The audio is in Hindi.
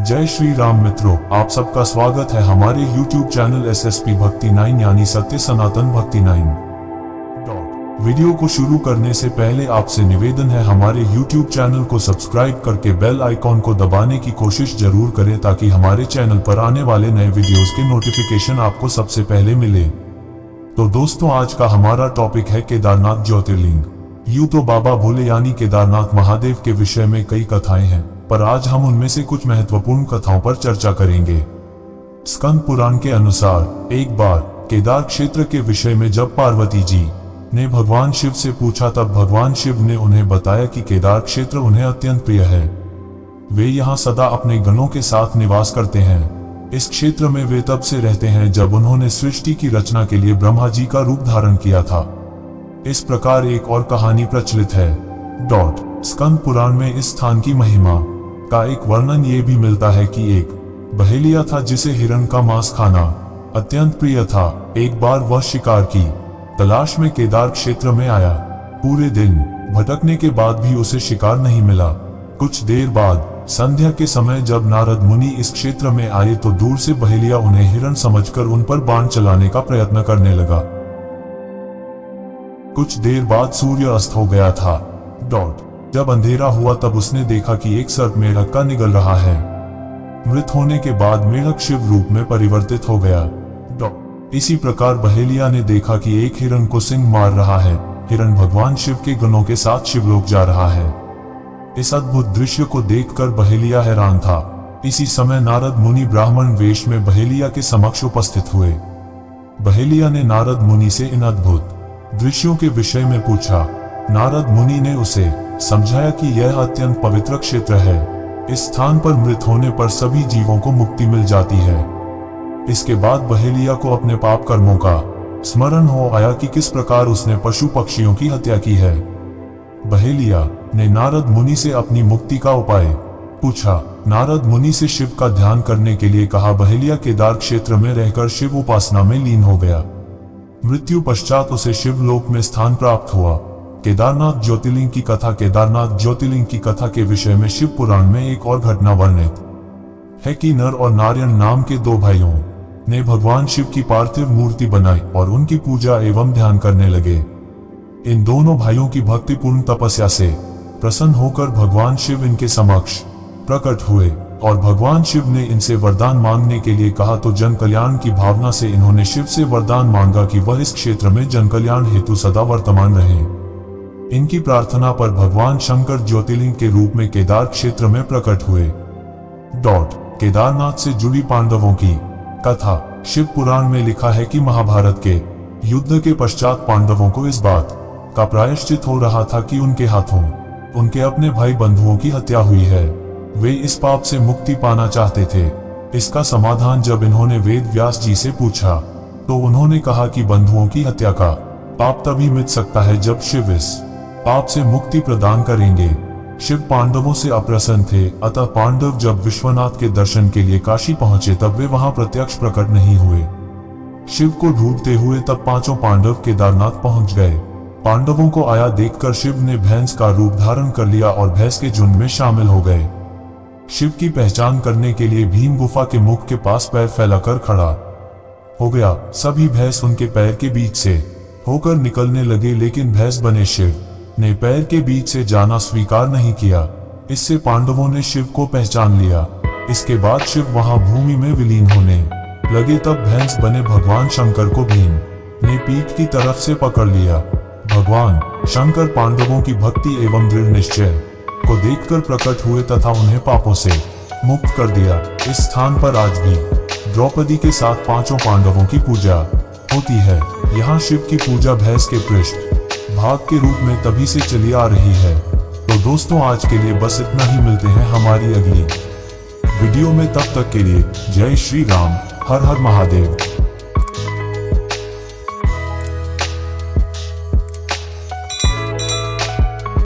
जय श्री राम मित्रों, आप सबका स्वागत है हमारे YouTube चैनल SSP भक्ति 9 यानी सत्य सनातन भक्ति 9। वीडियो को शुरू करने से पहले आपसे निवेदन है, हमारे YouTube चैनल को सब्सक्राइब करके बेल आइकॉन को दबाने की कोशिश जरूर करें ताकि हमारे चैनल पर आने वाले नए वीडियोस के नोटिफिकेशन आपको सबसे पहले मिले। तो दोस्तों, आज का हमारा टॉपिक है केदारनाथ ज्योतिर्लिंग। यूं तो बाबा भोले यानी केदारनाथ महादेव के विषय में कई कथाएं हैं, पर आज हम उनमें से कुछ महत्वपूर्ण कथाओं पर चर्चा करेंगे। स्कंद पुराण के अनुसार एक बार केदार क्षेत्र के विषय में जब पार्वती जी ने भगवान शिव से पूछा, तब भगवान शिव ने उन्हें बताया कि केदार क्षेत्र उन्हें अत्यंत प्रिय है। वे यहाँ सदा अपने गणों के साथ निवास करते हैं। इस क्षेत्र में वे तब से रहते हैं जब उन्होंने सृष्टि की रचना के लिए ब्रह्मा जी का रूप धारण किया था। इस प्रकार एक और कहानी प्रचलित है। स्कंद पुराण में इस स्थान की महिमा का एक वर्णन ये भी मिलता है कि एक बहेलिया था जिसे हिरण का मांस खाना अत्यंत प्रिय था। एक बार वह शिकार की तलाश में केदार क्षेत्र में आया। पूरे दिन भटकने के बाद भी उसे शिकार नहीं मिला। कुछ देर बाद संध्या के समय जब नारद मुनि इस क्षेत्र में आए तो दूर से बहेलिया उन्हें हिरण समझकर उन पर बाण चलाने का प्रयत्न करने लगा। कुछ देर बाद सूर्य अस्त हो गया था। जब अंधेरा हुआ तब उसने देखा कि एक सर्प मेढक का निगल रहा है। मृत होने के बाद मेढक शिव रूप में परिवर्तित हो गया। इसी प्रकार बहेलिया ने देखा कि एक हिरण को सिंह मार रहा है। हिरण भगवान शिव के गणों के साथ शिवलोक जा रहा है। इस अद्भुत दृश्य को देखकर बहेलिया हैरान था। इसी समय नारद मुनि ब्राह्मण वेश में बहेलिया के समक्ष उपस्थित हुए। बहेलिया ने नारद मुनि से इन अद्भुत दृश्यों के विषय में पूछा। नारद मुनि ने उसे समझाया कि यह अत्यंत पवित्र क्षेत्र है। इस स्थान पर मृत होने पर सभी जीवों को मुक्ति मिल जाती है। इसके बाद बहेलिया को अपने पाप कर्मों का स्मरण हो आया कि किस प्रकार उसने पशु पक्षियों की हत्या की है। बहेलिया ने नारद मुनि से अपनी मुक्ति का उपाय पूछा। नारद मुनि से शिव का ध्यान करने के लिए कहा। बहेलिया केदार क्षेत्र में रहकर शिव उपासना में लीन हो गया। मृत्यु पश्चात उसे शिवलोक में स्थान प्राप्त हुआ। केदारनाथ ज्योतिर्लिंग की कथा। केदारनाथ ज्योतिर्लिंग की कथा के विषय में शिव पुराण में एक और घटना वर्णित है कि नर और नारायण नाम के दो भाइयों ने भगवान शिव की पार्थिव मूर्ति बनाई और उनकी पूजा एवं ध्यान करने लगे। इन दोनों भाइयों की भक्तिपूर्ण तपस्या से प्रसन्न होकर भगवान शिव इनके समक्ष प्रकट हुए और भगवान शिव ने इनसे वरदान मांगने के लिए कहा। तो जन कल्याण की भावना से इन्होंने शिव से वरदान मांगा कि वह इस क्षेत्र में जन कल्याण हेतु सदा वर्तमान रहे। इनकी प्रार्थना पर भगवान शंकर ज्योतिर्लिंग के रूप में केदार क्षेत्र में प्रकट हुए। केदारनाथ से जुड़ी पांडवों की कथा। शिव पुराण में लिखा है कि महाभारत के युद्ध के पश्चात पांडवों को इस बात का प्रायश्चित हो रहा था कि उनके हाथों उनके अपने भाई बंधुओं की हत्या हुई है। वे इस पाप से मुक्ति पाना चाहते थे। इसका समाधान जब इन्होंने वेद व्यास जी से पूछा तो उन्होंने कहा कि बंधुओं की हत्या का पाप तभी मिट सकता है जब शिव इस पाप से मुक्ति प्रदान करेंगे। शिव पांडवों से अप्रसन्न थे, अतः पांडव जब विश्वनाथ के दर्शन के लिए काशी पहुंचे तब वे वहां प्रत्यक्ष प्रकट नहीं हुए। शिव को ढूंढते हुए तब पांचों पांडव केदारनाथ पहुंच गए। पांडवों को आया देखकर शिव ने भैंस का रूप धारण कर लिया और भैंस के झुंड में शामिल हो गए। शिव की पहचान करने के लिए भीम गुफा के मुख के पास पैर फैलाकर खड़ा हो गया। सभी भैंस उनके पैर के बीच से होकर निकलने लगे, लेकिन भैंस बने शिव ने पैर के बीच से जाना स्वीकार नहीं किया। इससे पांडवों ने शिव को पहचान लिया। इसके बाद शिव वहां भूमि में विलीन होने लगे। तब भैंस बने भगवान शंकर को भीम ने पीठ की तरफ से पकड़ लिया। भगवान शंकर पांडवों की भक्ति एवं दृढ़ निश्चय को देखकर प्रकट हुए तथा उन्हें पापों से मुक्त कर दिया। इस स्थान पर आज भी द्रौपदी के साथ पांचों पांडवों की पूजा होती है। यहाँ शिव की पूजा भैंस के पृष्ठ भाग के रूप में तभी से चली आ रही है। तो दोस्तों, आज के लिए बस इतना ही। मिलते हैं हमारी अगली वीडियो में, तब तक के लिए जय श्री राम, हर हर महादेव।